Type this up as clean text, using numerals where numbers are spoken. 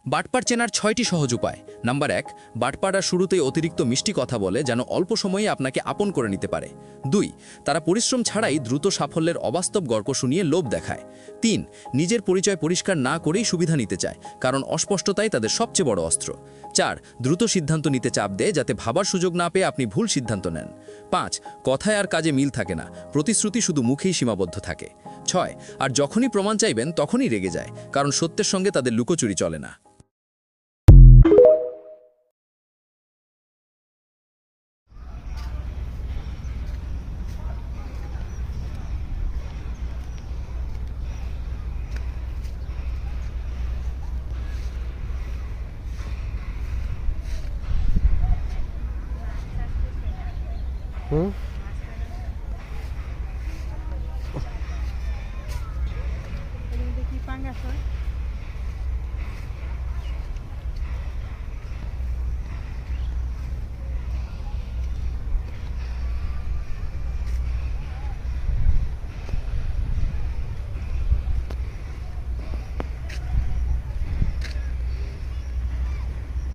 বাটপার চেনার ৬টি সহজ উপায়। নাম্বার ১, বাটপাড়া শুরুতেই অতিরিক্ত মিষ্টি কথা বলে যেন অল্প সময়ে আপনাকে আপন করে নিতে পারে। ২, তারা পরিশ্রম ছাড়াই দ্রুত সাফল্যের অবাস্তব গল্প শুনিয়ে লোভ দেখায়। ৩, নিজের পরিচয় পরিষ্কার না করেই সুবিধা নিতে চায়, কারণ অস্পষ্টতাই তাদের সবচেয়ে বড় অস্ত্র। ৪, দ্রুত সিদ্ধান্ত নিতে চাপ দেয় যাতে ভাবার সুযোগ না পেয়ে আপনি ভুল সিদ্ধান্ত নেন। ৫, কথায় আর কাজে মিল থাকে না, প্রতিশ্রুতি শুধু মুখেই সীমাবদ্ধ থাকে। ৬, আর যখনই প্রমাণ চাইবেন তখনই রেগে যায়, কারণ সত্যের সঙ্গে তাদের লুকোচুরি চলে না। হুম